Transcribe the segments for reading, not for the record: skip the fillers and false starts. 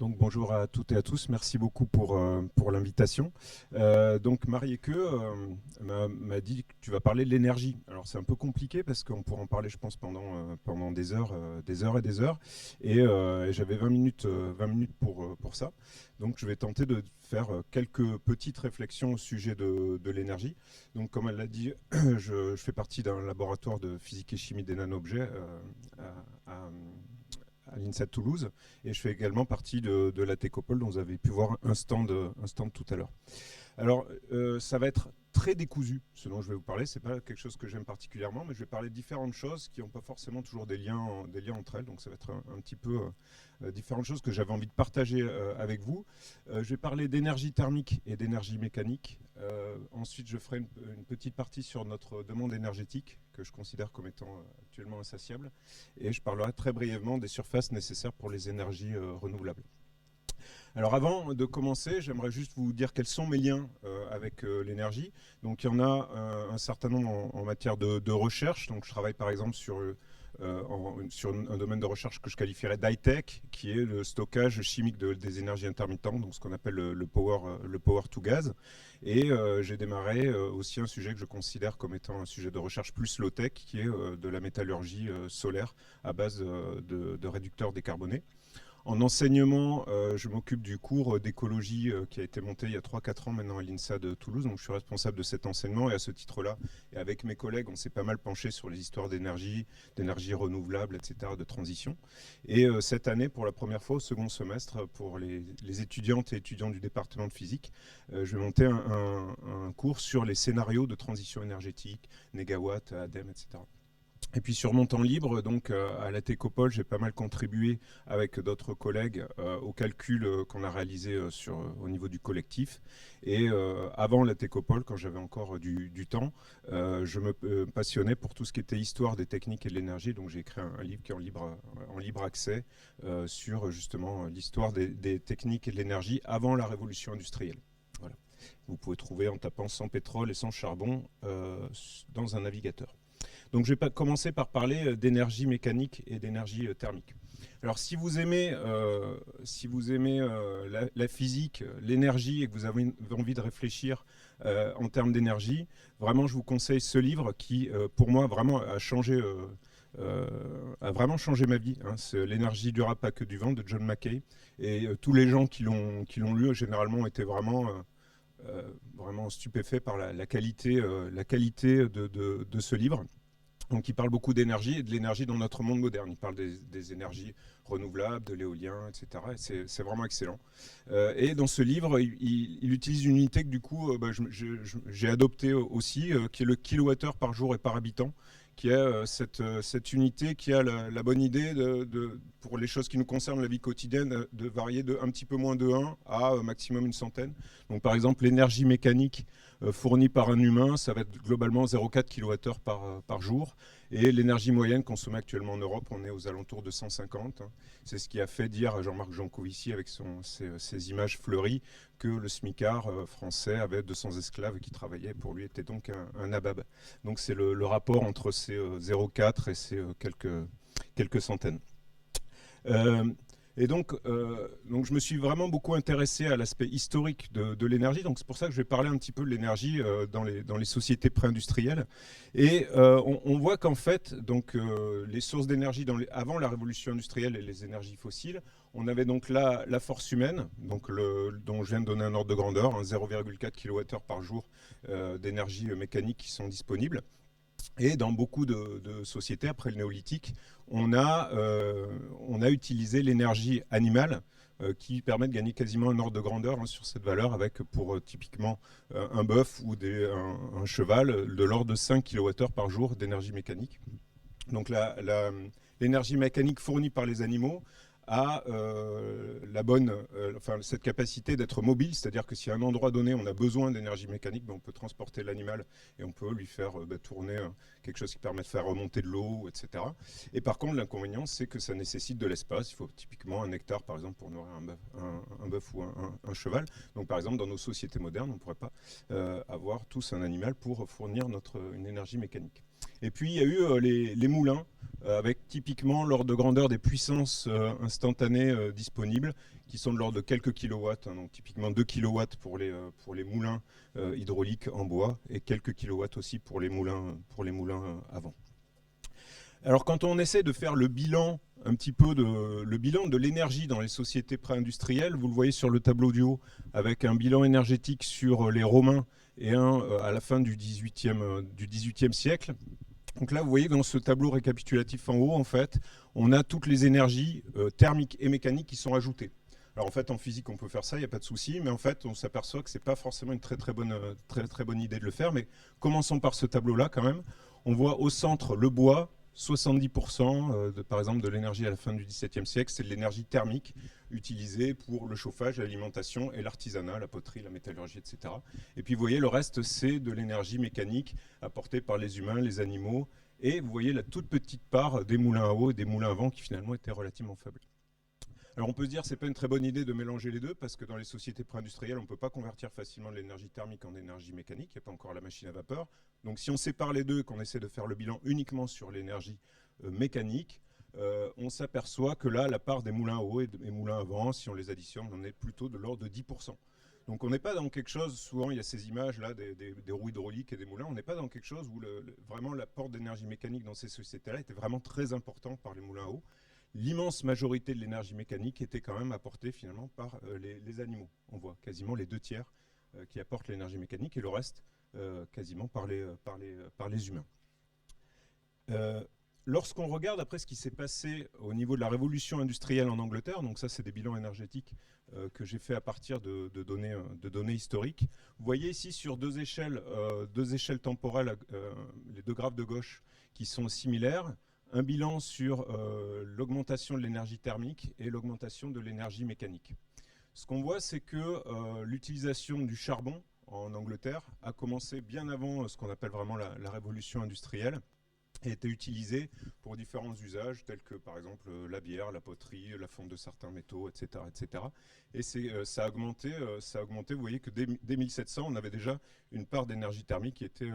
Donc bonjour à toutes et à tous, merci beaucoup pour l'invitation. Donc Marie-Eke m'a dit que tu vas parler de l'énergie. Alors c'est un peu compliqué parce qu'on pourra en parler je pense pendant des heures et des heures. Et j'avais 20 minutes pour ça. Donc je vais tenter de faire quelques petites réflexions au sujet de l'énergie. Donc comme elle l'a dit, je fais partie d'un laboratoire de physique et chimie des nano-objets à, à- à l'INSA de Toulouse, et je fais également partie de la Techopole dont vous avez pu voir un stand tout à l'heure. Alors, ça va être très décousu, ce dont je vais vous parler. C'est pas quelque chose que j'aime particulièrement, mais je vais parler de différentes choses qui n'ont pas forcément toujours des liens entre elles. Donc, ça va être un petit peu différentes choses que j'avais envie de partager avec vous. Je vais parler d'énergie thermique et d'énergie mécanique. Ensuite, je ferai une petite partie sur notre demande énergétique, que je considère comme étant actuellement insatiable. Et je parlerai très brièvement des surfaces nécessaires pour les énergies renouvelables. Alors avant de commencer, j'aimerais juste vous dire quels sont mes liens avec l'énergie. Donc il y en a un certain nombre en matière de recherche. Donc je travaille par exemple sur un domaine de recherche que je qualifierais d'high-tech, qui est le stockage chimique des énergies intermittentes, donc ce qu'on appelle le power to gas. Et j'ai démarré aussi un sujet que je considère comme étant un sujet de recherche plus low-tech, qui est de la métallurgie solaire à base de réducteurs décarbonés. En enseignement, je m'occupe du cours d'écologie qui a été monté il y a 3 4 ans maintenant à l'INSA de Toulouse. Donc je suis responsable de cet enseignement et à ce titre-là, et avec mes collègues, on s'est pas mal penché sur les histoires d'énergie renouvelable, etc., de transition. Et cette année, pour la première fois au second semestre, pour les étudiantes et étudiants du département de physique, je vais monter un cours sur les scénarios de transition énergétique, négawatts, ADEME, etc. Et puis sur mon temps libre, donc à la Techopole, j'ai pas mal contribué avec d'autres collègues au calcul qu'on a réalisé au niveau du collectif. Et avant la Techopole, quand j'avais encore du temps, je me passionnais pour tout ce qui était histoire des techniques et de l'énergie. Donc j'ai écrit un livre qui est en libre accès sur justement l'histoire des techniques et de l'énergie avant la révolution industrielle. Voilà. Vous pouvez trouver en tapant sans pétrole et sans charbon dans un navigateur. Donc je vais commencer par parler d'énergie mécanique et d'énergie thermique. Alors si vous aimez la physique, l'énergie et que vous avez envie de réfléchir en termes d'énergie, vraiment je vous conseille ce livre qui pour moi vraiment a vraiment changé ma vie. Hein. C'est L'énergie durable pas que du vent de John Mackay. Et tous les gens qui l'ont lu généralement ont été vraiment stupéfaits par la qualité de ce livre. Donc il parle beaucoup d'énergie et de l'énergie dans notre monde moderne. Il parle des énergies renouvelables, de l'éolien, etc. Et c'est vraiment excellent. Et dans ce livre, il utilise une unité que du coup j'ai adoptée aussi, qui est le kilowattheure par jour et par habitant, qui est cette unité qui a la bonne idée pour les choses qui nous concernent, la vie quotidienne, de varier de un petit peu moins de 1 à maximum une centaine. Donc par exemple, l'énergie mécanique fournie par un humain, ça va être globalement 0,4 kWh par jour. Et l'énergie moyenne consommée actuellement en Europe, on est aux alentours de 150. Hein. C'est ce qui a fait dire à Jean-Marc Jancovici, avec ses images fleuries, que le smicard français avait 200 esclaves qui travaillaient, pour lui était donc un nabab. Donc c'est le rapport entre ces 0,4 et ces quelques centaines. Euh, donc je me suis vraiment beaucoup intéressé à l'aspect historique de l'énergie. Donc c'est pour ça que je vais parler un petit peu de l'énergie dans les sociétés pré-industrielles. Et on voit qu'en fait, donc, les sources d'énergie avant la révolution industrielle et les énergies fossiles, on avait donc la force humaine, donc dont je viens de donner un ordre de grandeur, hein, 0,4 kWh par jour d'énergie mécanique qui sont disponibles. Et dans beaucoup de sociétés, après le néolithique, on a utilisé l'énergie animale qui permet de gagner quasiment un ordre de grandeur hein, sur cette valeur avec pour typiquement un bœuf ou un cheval de l'ordre de 5 kWh par jour d'énergie mécanique. Donc l'énergie mécanique fournie par les animaux a cette capacité d'être mobile, c'est-à-dire que si à un endroit donné on a besoin d'énergie mécanique, ben on peut transporter l'animal et on peut lui faire tourner quelque chose qui permet de faire remonter de l'eau, etc. Et par contre, l'inconvénient, c'est que ça nécessite de l'espace. Il faut typiquement un hectare, par exemple, pour nourrir un bœuf ou un cheval. Donc, par exemple, dans nos sociétés modernes, on ne pourrait pas avoir tous un animal pour fournir une énergie mécanique. Et puis, il y a eu les moulins avec typiquement l'ordre de grandeur des puissances instantanées disponibles, qui sont de l'ordre de quelques kilowatts, hein, donc typiquement 2 kilowatts pour les moulins hydrauliques en bois, et quelques kilowatts aussi pour les moulins à vent. Alors quand on essaie de faire le bilan un petit peu le bilan de l'énergie dans les sociétés pré-industrielles, vous le voyez sur le tableau du haut, avec un bilan énergétique sur les Romains et un à la fin du 18e siècle. Donc là, vous voyez dans ce tableau récapitulatif en haut, en fait, on a toutes les énergies thermiques et mécaniques qui sont ajoutées. Alors en fait, en physique, on peut faire ça, il n'y a pas de souci, mais en fait, on s'aperçoit que ce n'est pas forcément une très bonne idée de le faire. Mais commençons par ce tableau-là quand même. On voit au centre le bois. 70% par exemple de l'énergie à la fin du XVIIe siècle, c'est de l'énergie thermique utilisée pour le chauffage, l'alimentation et l'artisanat, la poterie, la métallurgie, etc. Et puis vous voyez, le reste, c'est de l'énergie mécanique apportée par les humains, les animaux. Et vous voyez la toute petite part des moulins à eau et des moulins à vent qui finalement étaient relativement faibles. Alors on peut se dire que ce n'est pas une très bonne idée de mélanger les deux parce que dans les sociétés pré-industrielles, on ne peut pas convertir facilement de l'énergie thermique en énergie mécanique, il n'y a pas encore la machine à vapeur. Donc si on sépare les deux et qu'on essaie de faire le bilan uniquement sur l'énergie mécanique, on s'aperçoit que là, la part des moulins à eau et des moulins à vent, si on les additionne, on est plutôt de l'ordre de 10%. Donc on n'est pas dans quelque chose, souvent il y a ces images-là des roues hydrauliques et des moulins, on n'est pas dans quelque chose où vraiment l'apport d'énergie mécanique dans ces sociétés-là était vraiment très important par les moulins à eau. L'immense majorité de l'énergie mécanique était quand même apportée finalement par les animaux. On voit quasiment les 2 tiers qui apportent l'énergie mécanique et le reste quasiment par les humains. Lorsqu'on regarde après ce qui s'est passé au niveau de la révolution industrielle en Angleterre, donc ça c'est des bilans énergétiques que j'ai fait à partir de données historiques, vous voyez ici sur deux échelles temporelles, les deux graphes de gauche qui sont similaires, un bilan sur l'augmentation de l'énergie thermique et l'augmentation de l'énergie mécanique. Ce qu'on voit, c'est que l'utilisation du charbon en Angleterre a commencé bien avant ce qu'on appelle vraiment la révolution industrielle et était utilisée pour différents usages tels que par exemple la bière, la poterie, la fonte de certains métaux, etc. etc. Et ça a augmenté, vous voyez que dès 1700, on avait déjà une part d'énergie thermique qui était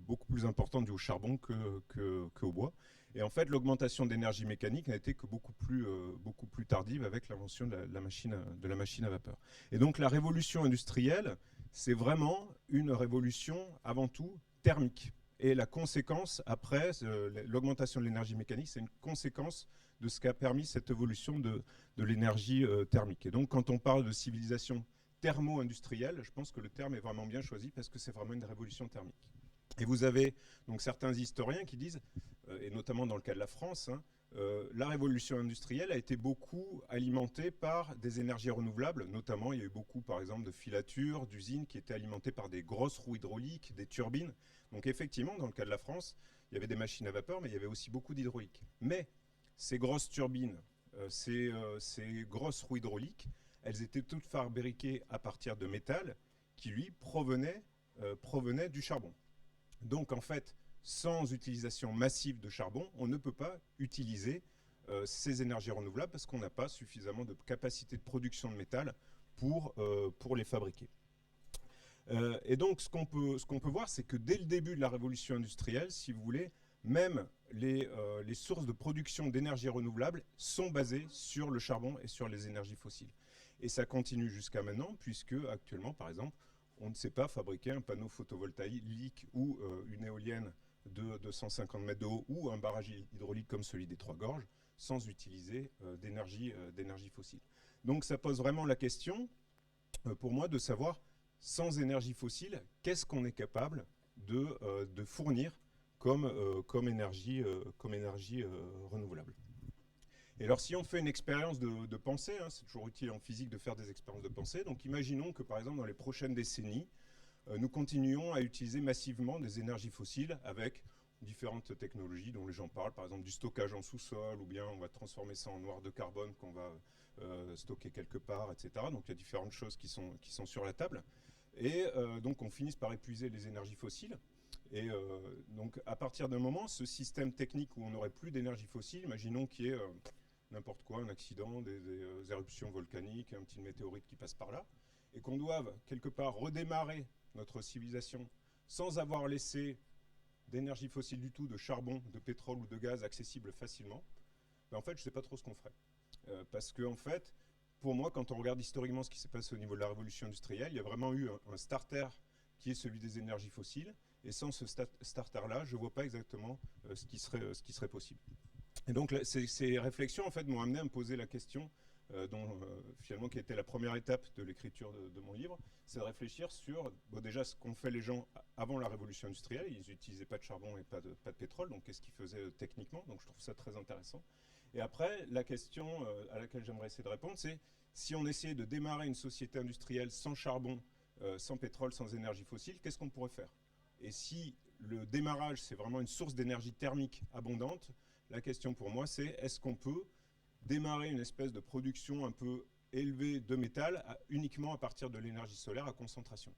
beaucoup plus importante due au charbon qu'au bois. Et en fait, l'augmentation d'énergie mécanique n'a été que beaucoup plus tardive avec l'invention de la machine à vapeur. Et donc la révolution industrielle, c'est vraiment une révolution avant tout thermique. Et la conséquence, après, l'augmentation de l'énergie mécanique, c'est une conséquence de ce qu'a permis cette évolution de l'énergie thermique. Et donc, quand on parle de civilisation thermo-industrielle, je pense que le terme est vraiment bien choisi parce que c'est vraiment une révolution thermique. Et vous avez donc certains historiens qui disent, et notamment dans le cas de la France, hein, la révolution industrielle a été beaucoup alimentée par des énergies renouvelables, notamment il y a eu beaucoup par exemple de filatures, d'usines qui étaient alimentées par des grosses roues hydrauliques, des turbines. Donc effectivement, dans le cas de la France, il y avait des machines à vapeur, mais il y avait aussi beaucoup d'hydraulique. Mais ces grosses turbines, ces grosses roues hydrauliques, elles étaient toutes fabriquées à partir de métal qui, lui, provenait du charbon. Donc en fait, sans utilisation massive de charbon, on ne peut pas utiliser ces énergies renouvelables parce qu'on n'a pas suffisamment de capacité de production de métal pour les fabriquer. Et donc ce qu'on peut voir, c'est que dès le début de la révolution industrielle, si vous voulez, même les sources de production d'énergie renouvelable sont basées sur le charbon et sur les énergies fossiles. Et ça continue jusqu'à maintenant, puisque actuellement, par exemple, on ne sait pas fabriquer un panneau photovoltaïque ou une éolienne de 250 mètres de haut ou un barrage hydraulique comme celui des Trois Gorges sans utiliser d'énergie fossile. Donc ça pose vraiment la question, pour moi, de savoir, sans énergie fossile, qu'est-ce qu'on est capable de fournir comme énergie renouvelable. Et alors si on fait une expérience de pensée, hein, c'est toujours utile en physique de faire des expériences de pensée, donc imaginons que par exemple dans les prochaines décennies, nous continuons à utiliser massivement des énergies fossiles avec différentes technologies dont les gens parlent, par exemple du stockage en sous-sol, ou bien on va transformer ça en noir de carbone qu'on va stocker quelque part, etc. Donc il y a différentes choses qui sont sur la table. Et donc on finisse par épuiser les énergies fossiles. Et donc à partir d'un moment, ce système technique où on n'aurait plus d'énergie fossile, imaginons qu'il y ait n'importe quoi, un accident, des éruptions volcaniques, un petit météorite qui passe par là, et qu'on doive quelque part redémarrer notre civilisation sans avoir laissé d'énergie fossile du tout, de charbon, de pétrole ou de gaz accessible facilement, ben, en fait, je ne sais pas trop ce qu'on ferait. Parce que, en fait, pour moi, quand on regarde historiquement ce qui s'est passé au niveau de la révolution industrielle, il y a vraiment eu un starter qui est celui des énergies fossiles. Et sans ce starter-là, je ne vois pas exactement ce qui serait possible. Et donc, ces réflexions, en fait, m'ont amené à me poser la question, finalement, qui a été la première étape de l'écriture de mon livre, c'est de réfléchir sur, bon, déjà, ce qu'ont fait les gens avant la révolution industrielle. Ils n'utilisaient pas de charbon et pas de pétrole, donc qu'est-ce qu'ils faisaient techniquement. Donc, je trouve ça très intéressant. Et après, la question à laquelle j'aimerais essayer de répondre, c'est si on essayait de démarrer une société industrielle sans charbon, sans pétrole, sans énergie fossile, qu'est-ce qu'on pourrait faire? Et si le démarrage, c'est vraiment une source d'énergie thermique abondante, la question pour moi, c'est est-ce qu'on peut démarrer une espèce de production un peu élevée de métal uniquement à partir de l'énergie solaire à concentration?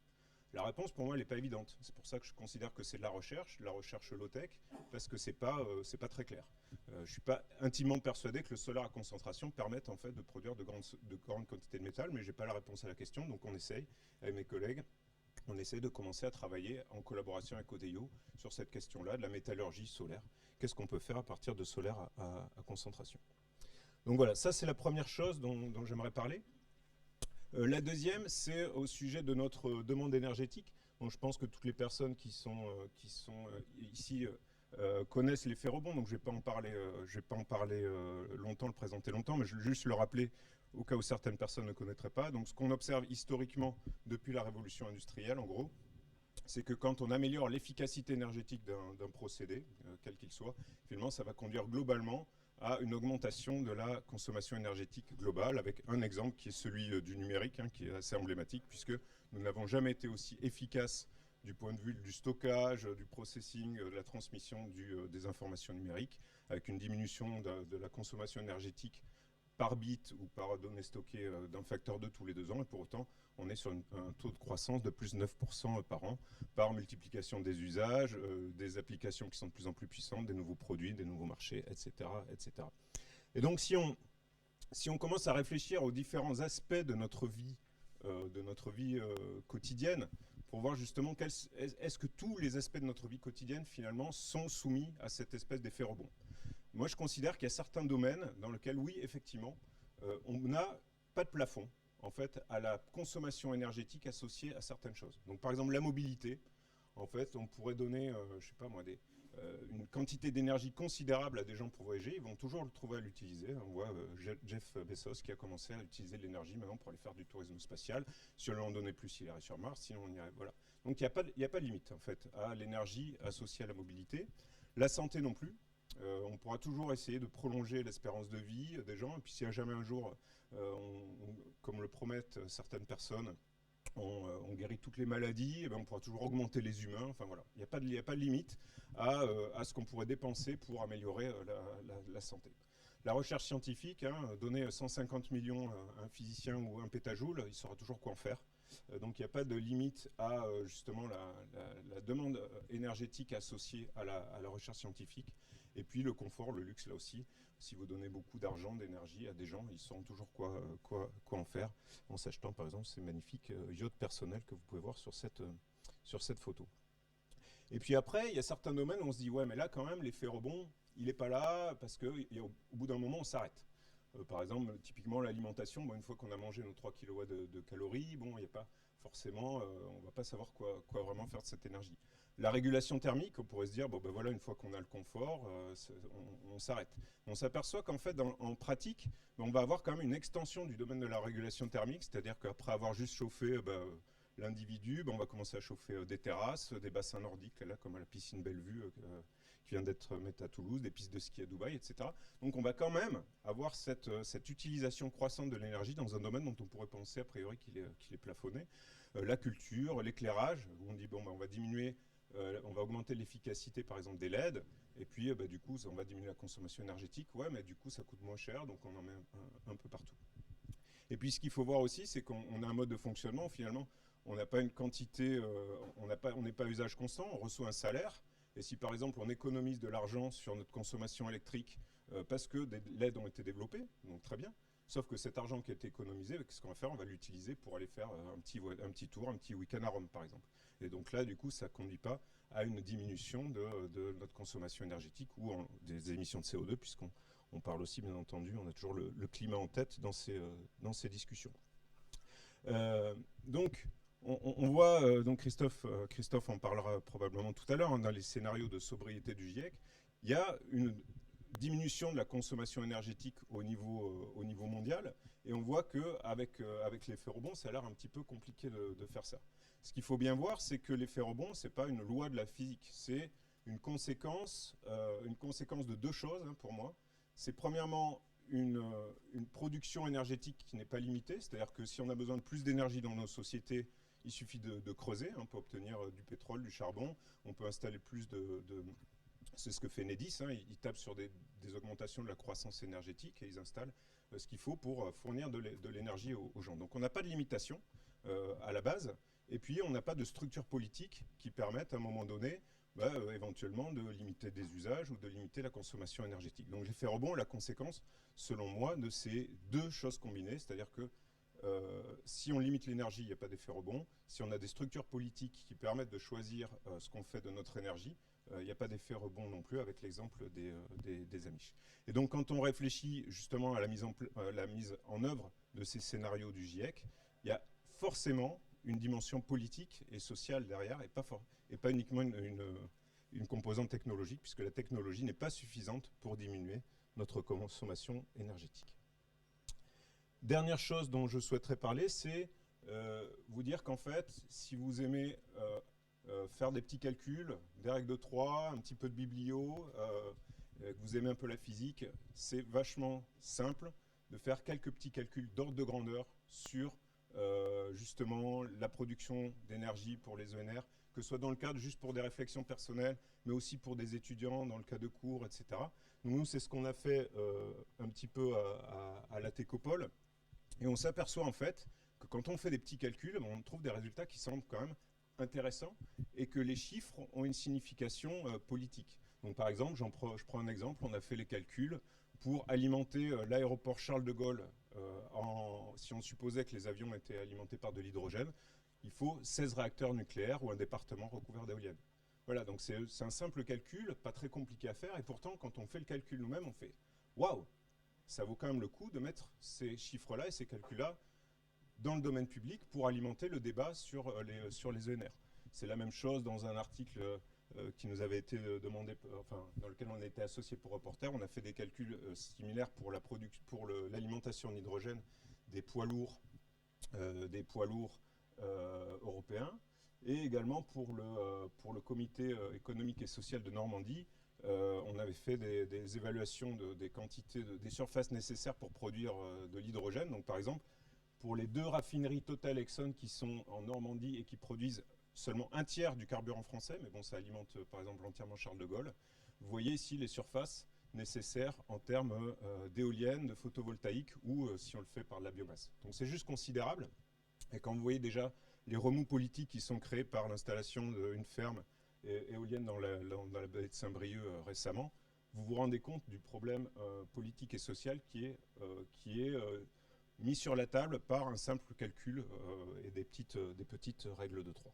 La réponse, pour moi, elle n'est pas évidente. C'est pour ça que je considère que c'est de la recherche low-tech, parce que c'est pas très clair. Je ne suis pas intimement persuadé que le solaire à concentration permette en fait de produire de grandes quantités de métal, mais je n'ai pas la réponse à la question, donc on essaye avec mes collègues. On essaie de commencer à travailler en collaboration avec Odeio sur cette question-là de la métallurgie solaire. Qu'est-ce qu'on peut faire à partir de solaire à concentration? Donc voilà, ça c'est la première chose dont j'aimerais parler. La deuxième, c'est au sujet de notre demande énergétique. Donc, je pense que toutes les personnes qui sont ici connaissent l'effet rebond, donc je ne vais pas en parler longtemps, le présenter longtemps, mais je vais juste le rappeler au cas où certaines personnes ne connaîtraient pas. Donc, ce qu'on observe historiquement depuis la révolution industrielle, en gros, c'est que quand on améliore l'efficacité énergétique d'un procédé, quel qu'il soit, finalement, ça va conduire globalement à une augmentation de la consommation énergétique globale, avec un exemple qui est celui du numérique, hein, qui est assez emblématique, puisque nous n'avons jamais été aussi efficaces du point de vue du stockage, du processing, de la transmission des informations numériques, avec une diminution de la consommation énergétique par bit ou par données stockées d'un facteur 2 tous les 2 ans, et pour autant, on est sur un taux de croissance de plus de 9% par an, par multiplication des usages, des applications qui sont de plus en plus puissantes, des nouveaux produits, des nouveaux marchés, etc. etc. Et donc, si on commence à réfléchir aux différents aspects de notre vie, quotidienne, pour voir justement est-ce que tous les aspects de notre vie quotidienne, finalement, sont soumis à cette espèce d'effet rebond. Moi, je considère qu'il y a certains domaines dans lesquels, oui, effectivement, on n'a pas de plafond, en fait, à la consommation énergétique associée à certaines choses. Donc, par exemple, la mobilité, en fait, on pourrait donner, je sais pas moi, une quantité d'énergie considérable à des gens pour voyager, ils vont toujours le trouver à l'utiliser. On voit Jeff Bezos qui a commencé à utiliser de l'énergie maintenant pour aller faire du tourisme spatial. Si on lui en donnait plus, il irait sur Mars, sinon on irait, voilà. Donc il n'y a pas de limite, en fait, à l'énergie associée à la mobilité. La santé non plus. On pourra toujours essayer de prolonger l'espérance de vie des gens. Et puis s'il y a jamais un jour, comme le promettent certaines personnes, on guérit toutes les maladies, et ben on pourra toujours augmenter les humains. Enfin voilà, il n'y a pas de limite à ce qu'on pourrait dépenser pour améliorer la santé. La recherche scientifique, hein, donner 150 millions à un physicien ou un pétajoule, il saura toujours quoi en faire. Donc il n'y a pas de limite à justement la demande énergétique associée à la recherche scientifique. Et puis le confort, le luxe là aussi. Si vous donnez beaucoup d'argent, d'énergie à des gens, ils sauront toujours quoi en faire, en s'achetant par exemple ces magnifiques yachts personnels que vous pouvez voir sur cette photo. Et puis après, il y a certains domaines où on se dit, ouais, mais là quand même, l'effet rebond, il n'est pas là parce qu'au bout d'un moment, on s'arrête. Par exemple, typiquement l'alimentation, bon, une fois qu'on a mangé nos 3 kW de calories, bon, il n'y a pas forcément, on ne va pas savoir quoi vraiment faire de cette énergie. La régulation thermique, on pourrait se dire, bon ben voilà, une fois qu'on a le confort, on s'arrête. On s'aperçoit qu'en fait, en pratique, on va avoir quand même une extension du domaine de la régulation thermique, c'est-à-dire qu'après avoir juste chauffé l'individu, on va commencer à chauffer des terrasses, des bassins nordiques, là, comme à la piscine Bellevue, qui vient d'être mise à Toulouse, des pistes de ski à Dubaï, etc. Donc on va quand même avoir cette utilisation croissante de l'énergie dans un domaine dont on pourrait penser a priori qu'il est plafonné. La culture, l'éclairage, où on dit bon, on va diminuer, on va augmenter l'efficacité par exemple des LED, et puis du coup on va diminuer la consommation énergétique, ouais, mais du coup ça coûte moins cher, donc on en met un peu partout. Et puis ce qu'il faut voir aussi, c'est qu'on a un mode de fonctionnement, finalement, on n'a pas une quantité, on n'est pas à usage constant, on reçoit un salaire. Et si par exemple on économise de l'argent sur notre consommation électrique parce que des LED ont été développés, donc très bien. Sauf que cet argent qui a été économisé, qu'est-ce qu'on va faire? On va l'utiliser pour aller faire un petit tour, un petit week-end à Rome par exemple. Et donc là, du coup, ça ne conduit pas à une diminution de notre consommation énergétique ou des émissions de CO2, puisqu'on parle aussi, bien entendu, on a toujours le climat en tête dans ces discussions. Donc, on voit, donc Christophe en parlera probablement tout à l'heure, hein, dans les scénarios de sobriété du GIEC, il y a une diminution de la consommation énergétique au niveau mondial, et on voit qu'avec avec l'effet rebond, ça a l'air un petit peu compliqué de faire ça. Ce qu'il faut bien voir, c'est que l'effet rebond, ce n'est pas une loi de la physique, c'est une conséquence de deux choses, hein, pour moi. C'est premièrement une production énergétique qui n'est pas limitée, c'est-à-dire que si on a besoin de plus d'énergie dans nos sociétés, il suffit de creuser, hein, pour obtenir du pétrole, du charbon, on peut installer plus c'est ce que fait Enedis, hein, ils tapent sur des augmentations de la croissance énergétique et ils installent ce qu'il faut pour fournir de l'énergie aux gens. Donc on n'a pas de limitation à la base, et puis on n'a pas de structure politique qui permette à un moment donné éventuellement de limiter des usages ou de limiter la consommation énergétique. Donc l'effet rebond est la conséquence, selon moi, de ces deux choses combinées, c'est-à-dire que si on limite l'énergie, il n'y a pas d'effet rebond. Si on a des structures politiques qui permettent de choisir ce qu'on fait de notre énergie, il n'y a pas d'effet rebond non plus, avec l'exemple des Amish. Et donc quand on réfléchit justement à la mise en œuvre de ces scénarios du GIEC, il y a forcément une dimension politique et sociale derrière, et pas uniquement une composante technologique, puisque la technologie n'est pas suffisante pour diminuer notre consommation énergétique. Dernière chose dont je souhaiterais parler, c'est vous dire qu'en fait, si vous aimez faire des petits calculs, des règles de 3, un petit peu de biblio, que vous aimez un peu la physique, c'est vachement simple de faire quelques petits calculs d'ordre de grandeur sur justement la production d'énergie pour les ENR, que ce soit dans le cadre juste pour des réflexions personnelles, mais aussi pour des étudiants dans le cas de cours, etc. Donc nous, c'est ce qu'on a fait un petit peu à la Técopole. Et on s'aperçoit en fait que quand on fait des petits calculs, on trouve des résultats qui semblent quand même intéressants et que les chiffres ont une signification politique. Donc par exemple, je prends un exemple, on a fait les calculs pour alimenter l'aéroport Charles de Gaulle, si on supposait que les avions étaient alimentés par de l'hydrogène, il faut 16 réacteurs nucléaires ou un département recouvert d'éoliennes. Voilà, donc c'est un simple calcul, pas très compliqué à faire, et pourtant quand on fait le calcul nous-mêmes, on fait « waouh !» Ça vaut quand même le coup de mettre ces chiffres-là et ces calculs-là dans le domaine public pour alimenter le débat sur les ENR. C'est la même chose dans un article qui nous avait été demandé, dans lequel on a été associé pour Reporter. On a fait des calculs similaires pour l'alimentation en hydrogène des poids lourds européens, et également pour le comité économique et social de Normandie. On avait fait des évaluations des quantités, des surfaces nécessaires pour produire de l'hydrogène. Donc par exemple, pour les 2 raffineries Total Exxon qui sont en Normandie et qui produisent seulement un tiers du carburant français, mais bon, ça alimente par exemple entièrement Charles de Gaulle. Vous voyez ici les surfaces nécessaires en termes d'éoliennes, de photovoltaïque ou si on le fait par la biomasse. Donc c'est juste considérable. Et quand vous voyez déjà les remous politiques qui sont créés par l'installation d'une ferme éolienne dans la baie de Saint-Brieuc récemment, vous vous rendez compte du problème politique et social qui est mis sur la table par un simple calcul et des petites règles de 3.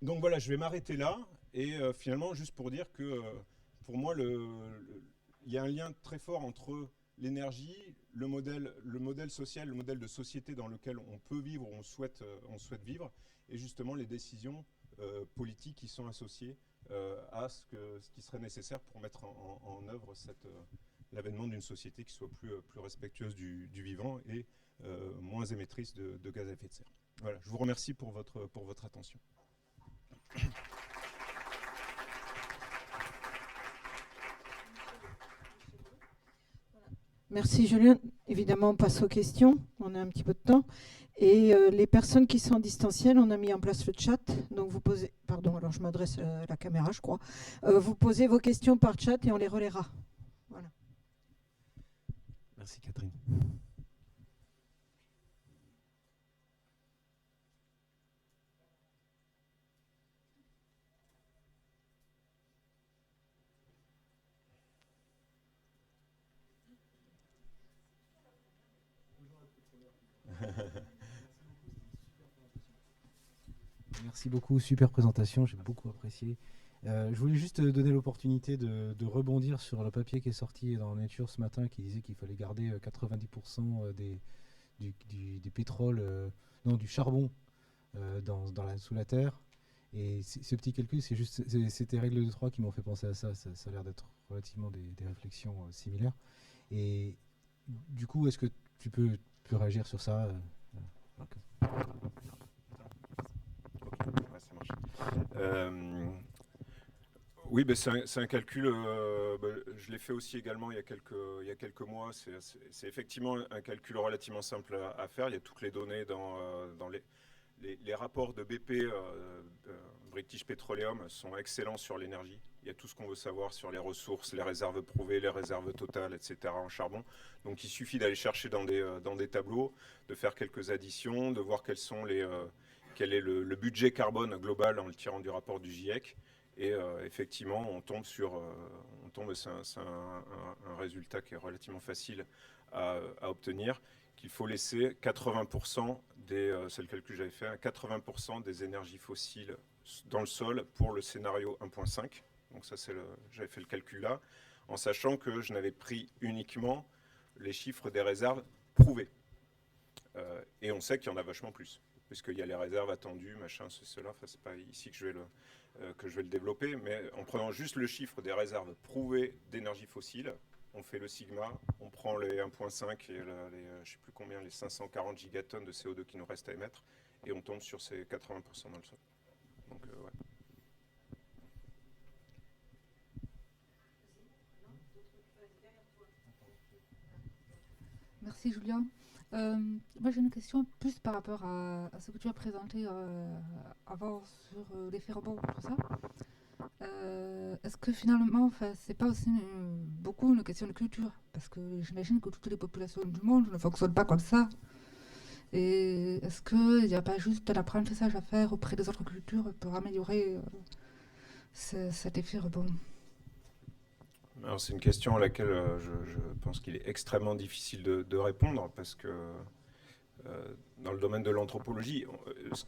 Donc voilà, je vais m'arrêter là, et finalement, juste pour dire que pour moi, il y a un lien très fort entre l'énergie, le modèle social, le modèle de société dans lequel on peut vivre, on souhaite vivre, et justement les décisions politiques qui sont associées à ce qui serait nécessaire pour mettre en œuvre l'avènement d'une société qui soit plus respectueuse du vivant et moins émettrice de gaz à effet de serre. Voilà, je vous remercie pour votre attention. Merci Julien. Évidemment, on passe aux questions. On a un petit peu de temps. Et les personnes qui sont en distanciel, on a mis en place le chat. Donc vous posez, pardon, alors je m'adresse à la caméra, je crois. Vous posez vos questions par chat et on les relaiera. Voilà. Merci Catherine. Merci beaucoup, super présentation, j'ai beaucoup apprécié. Je voulais juste te donner l'opportunité de rebondir sur le papier qui est sorti dans Nature ce matin qui disait qu'il fallait garder 90% du pétrole, non, du charbon sous la terre. Et ce petit calcul, c'est tes règles de 3 qui m'ont fait penser à ça. Ça a l'air d'être relativement des réflexions similaires. Et du coup, est-ce que tu peux réagir sur ça Ok. Ouais, ça marche. Oui, c'est un calcul, je l'ai fait aussi également il y a quelques mois. C'est effectivement un calcul relativement simple à faire. Il y a toutes les données dans les rapports de BP, British Petroleum, sont excellents sur l'énergie. Il y a tout ce qu'on veut savoir sur les ressources, les réserves prouvées, les réserves totales, etc. en charbon. Donc il suffit d'aller chercher dans des tableaux, de faire quelques additions, de voir quel est le budget carbone global en le tirant du rapport du GIEC. Et effectivement, c'est un résultat qui est relativement facile à obtenir, qu'il faut laisser 80% c'est le calcul que j'avais fait, 80% des énergies fossiles dans le sol pour le scénario 1.5. Donc ça, j'avais fait le calcul là, en sachant que je n'avais pris uniquement les chiffres des réserves prouvées. Et on sait qu'il y en a vachement plus, puisqu'il y a les réserves attendues, machin, cela. Enfin, c'est pas ici que je vais le développer, mais en prenant juste le chiffre des réserves prouvées d'énergie fossile, on fait le sigma, on prend les 1.5 et je sais plus combien, les 540 gigatonnes de CO2 qui nous restent à émettre, et on tombe sur ces 80% dans le sol. Donc, ouais. Merci Julien. Moi j'ai une question plus par rapport à ce que tu as présenté avant sur l'effet rebond, tout ça. Est-ce que finalement, enfin, c'est pas aussi beaucoup une question de culture? Parce que j'imagine que toutes les populations du monde ne fonctionnent pas comme ça. Et est-ce qu'il n'y a pas juste un apprentissage à faire auprès des autres cultures pour améliorer cet effet rebond? Alors, c'est une question à laquelle je pense qu'il est extrêmement difficile de répondre, parce que dans le domaine de l'anthropologie,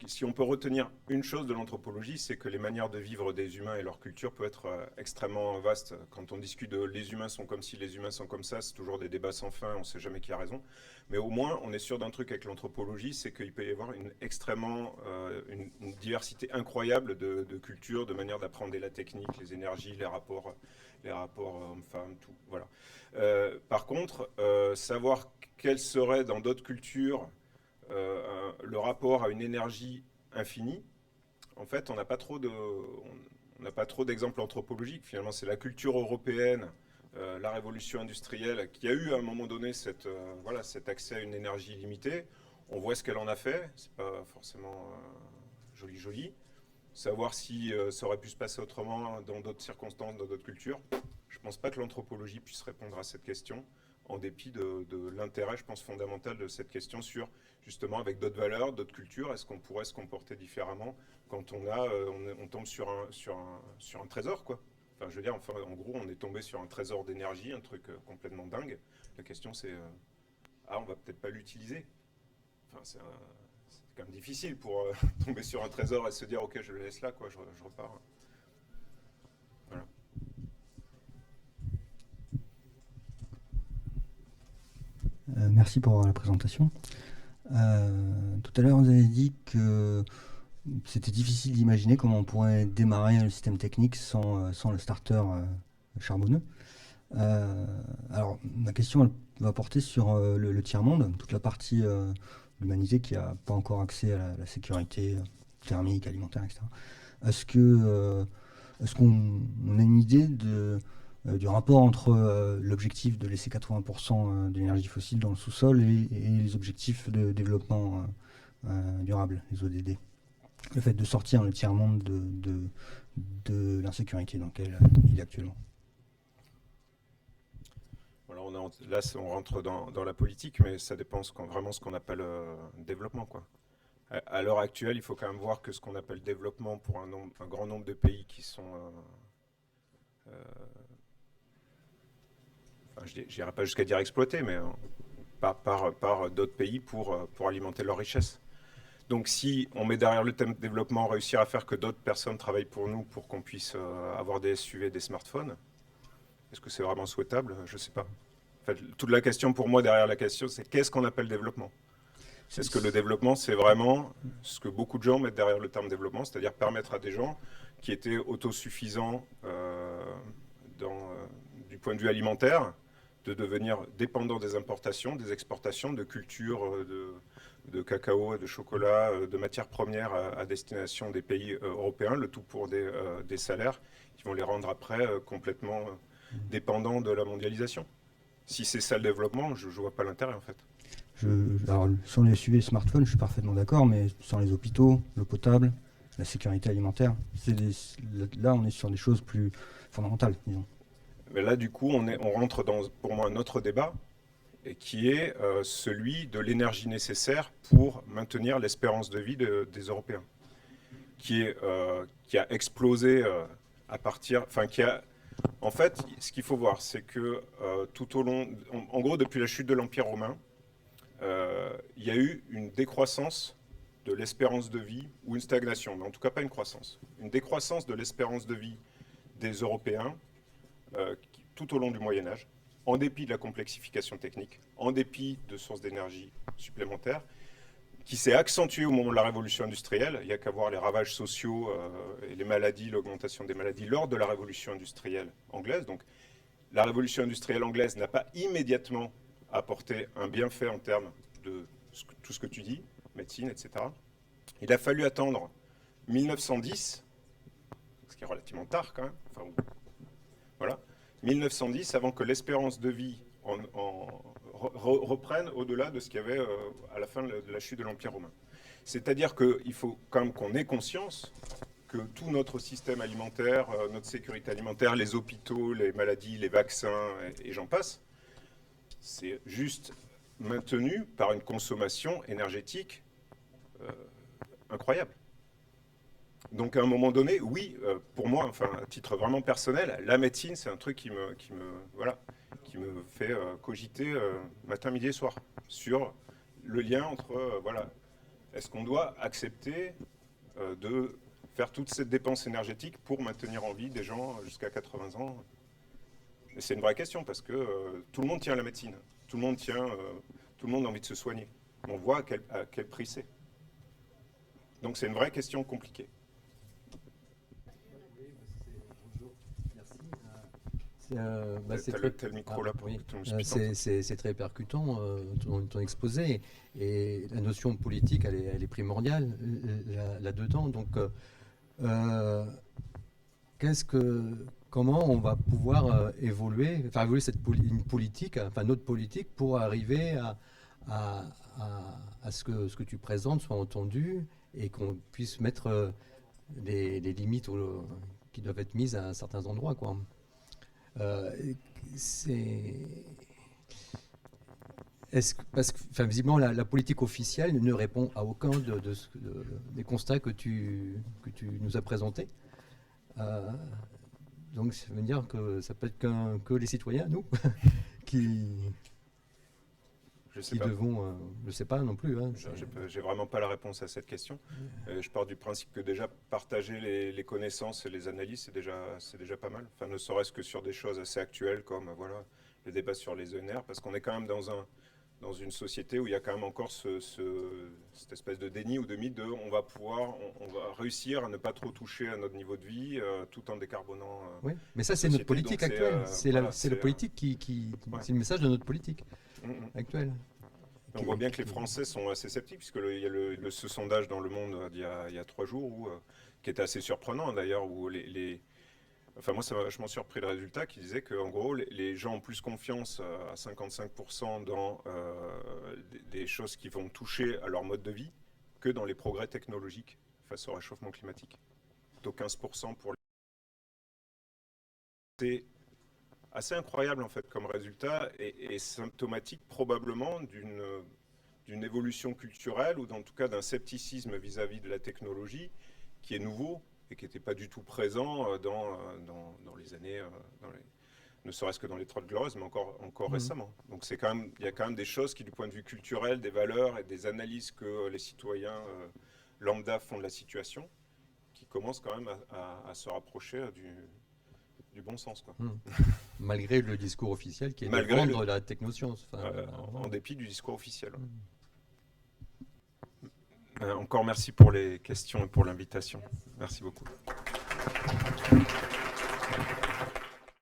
si on peut retenir une chose de l'anthropologie, c'est que les manières de vivre des humains et leur culture peuvent être extrêmement vastes. Quand on discute de les humains sont comme ci, les humains sont comme ça, c'est toujours des débats sans fin, on ne sait jamais qui a raison. Mais au moins, on est sûr d'un truc avec l'anthropologie, c'est qu'il peut y avoir une diversité incroyable de cultures, de manières d'apprendre la technique, les énergies, les rapports hommes-femmes, tout. Voilà. Par contre, savoir quel serait dans d'autres cultures le rapport à une énergie infinie, en fait, on n'a pas trop d'exemples anthropologiques. Finalement, c'est la culture européenne, la révolution industrielle, qui a eu à un moment donné cet accès à une énergie limitée. On voit ce qu'elle en a fait. C'est pas forcément joli. Savoir si ça aurait pu se passer autrement dans d'autres circonstances, dans d'autres cultures. Je ne pense pas que l'anthropologie puisse répondre à cette question, en dépit de l'intérêt, je pense, fondamental de cette question sur, justement, avec d'autres valeurs, d'autres cultures, est-ce qu'on pourrait se comporter différemment quand on tombe sur un trésor, quoi. Enfin, je veux dire, enfin, en gros, on est tombé sur un trésor d'énergie, un truc complètement dingue. La question, c'est, on va peut-être pas l'utiliser. Enfin, c'est quand même difficile pour tomber sur un trésor et se dire, ok, je le laisse là, quoi, je repars. Voilà. Merci pour la présentation. Tout à l'heure, vous avez dit que c'était difficile d'imaginer comment on pourrait démarrer le système technique sans le starter charbonneux. Alors, ma question elle va porter sur le tiers-monde, toute la partie de l'humanité qui n'a pas encore accès à la sécurité thermique, alimentaire, etc. Est-ce qu'on a une idée du rapport entre l'objectif de laisser 80% d'énergie fossile dans le sous-sol et les objectifs de développement durable, les ODD? Le fait de sortir le tiers-monde de l'insécurité dans laquelle il est actuellement. Voilà, on rentre dans la politique, mais ça dépend vraiment ce qu'on appelle développement, quoi. À l'heure actuelle, il faut quand même voir que ce qu'on appelle développement pour un grand nombre de pays qui sont... je n'irai pas jusqu'à dire exploités, mais par d'autres pays pour alimenter leur richesse. Donc si on met derrière le thème développement, réussir à faire que d'autres personnes travaillent pour nous pour qu'on puisse avoir des SUV, des smartphones, est-ce que c'est vraiment souhaitable? Je ne sais pas. En fait, toute la question pour moi derrière la question, c'est qu'est-ce qu'on appelle développement? Est-ce que le développement, c'est vraiment ce que beaucoup de gens mettent derrière le terme développement, c'est-à-dire permettre à des gens qui étaient autosuffisants du point de vue alimentaire, de devenir dépendants des importations, des exportations, de cultures de cacao, de chocolat, de matières premières à destination des pays européens, le tout pour des salaires qui vont les rendre après complètement dépendants de la mondialisation. Si c'est ça le développement, je ne vois pas l'intérêt en fait. Alors, sans les SUV et smartphones, je suis parfaitement d'accord, mais sans les hôpitaux, l'eau potable, la sécurité alimentaire, là on est sur des choses plus fondamentales, disons. Mais là, du coup, on rentre dans, pour moi, un autre débat, et qui est celui de l'énergie nécessaire pour maintenir l'espérance de vie des Européens, qui a explosé à partir... Enfin, en fait, ce qu'il faut voir, c'est que tout au long... En gros, depuis la chute de l'Empire romain, il y a eu une décroissance de l'espérance de vie, ou une stagnation, mais en tout cas pas une croissance. Une décroissance de l'espérance de vie des Européens tout au long du Moyen-Âge, en dépit de la complexification technique, en dépit de sources d'énergie supplémentaires, qui s'est accentuée au moment de la révolution industrielle. Il n'y a qu'à voir les ravages sociaux et les maladies, l'augmentation des maladies lors de la révolution industrielle anglaise. Donc, la révolution industrielle anglaise n'a pas immédiatement apporté un bienfait en termes de tout ce que tu dis, médecine, etc. Il a fallu attendre 1910, ce qui est relativement tard quand même, enfin, voilà, 1910 avant que l'espérance de vie reprenne au-delà de ce qu'il y avait à la fin de la chute de l'Empire romain. C'est-à-dire qu'il faut quand même qu'on ait conscience que tout notre système alimentaire, notre sécurité alimentaire, les hôpitaux, les maladies, les vaccins et j'en passe, c'est juste maintenu par une consommation énergétique incroyable. Donc à un moment donné, oui, pour moi, enfin à titre vraiment personnel, la médecine, c'est un truc qui me fait cogiter matin, midi et soir sur le lien entre, voilà, est-ce qu'on doit accepter de faire toute cette dépense énergétique pour maintenir en vie des gens jusqu'à 80 ans? Et c'est une vraie question parce que tout le monde tient à la médecine, tout le monde a envie de se soigner. On voit à quel prix c'est. Donc c'est une vraie question compliquée. C'est très percutant ton exposé et la notion politique elle est primordiale là-dedans. Donc comment on va pouvoir évoluer une politique, enfin notre politique pour arriver à ce que tu présentes soit entendu et qu'on puisse mettre les limites qui doivent être mises à certains endroits, quoi. Visiblement la politique officielle ne répond à aucun des constats que tu nous as présentés. Donc ça veut dire que ça peut être que les citoyens, nous, qui devons... je ne sais pas non plus. Hein, j'ai vraiment pas la réponse à cette question. Je pars du principe que déjà partager les connaissances et les analyses, c'est déjà pas mal. Enfin, ne serait-ce que sur des choses assez actuelles comme voilà, le débat sur les ENR, parce qu'on est quand même dans une société où il y a quand même encore cette espèce de déni ou de mythe de on va réussir à ne pas trop toucher à notre niveau de vie tout en décarbonant. Oui, mais ça c'est notre politique actuelle. C'est le politique c'est le message de notre politique actuelle. On voit bien que les Français sont assez sceptiques, puisqu'il y a ce sondage dans Le Monde il y a 3 jours, qui était assez surprenant d'ailleurs, où enfin moi ça m'a vachement surpris le résultat, qui disait qu'en gros les gens ont plus confiance à 55% dans des choses qui vont toucher à leur mode de vie que dans les progrès technologiques face au réchauffement climatique. Plutôt 15% pour les... C'est assez incroyable en fait comme résultat et symptomatique probablement d'une évolution culturelle ou en tout cas d'un scepticisme vis-à-vis de la technologie qui est nouveau et qui n'était pas du tout présent dans les années ne serait-ce que dans les Trolls Glorieuses, mais encore récemment. Donc il y a quand même des choses qui, du point de vue culturel, des valeurs et des analyses que les citoyens lambda font de la situation, qui commencent quand même à se rapprocher du bon sens, quoi. Malgré le discours officiel qui est de vendre la technoscience. En dépit du discours officiel. Encore merci pour les questions et pour l'invitation. Merci beaucoup.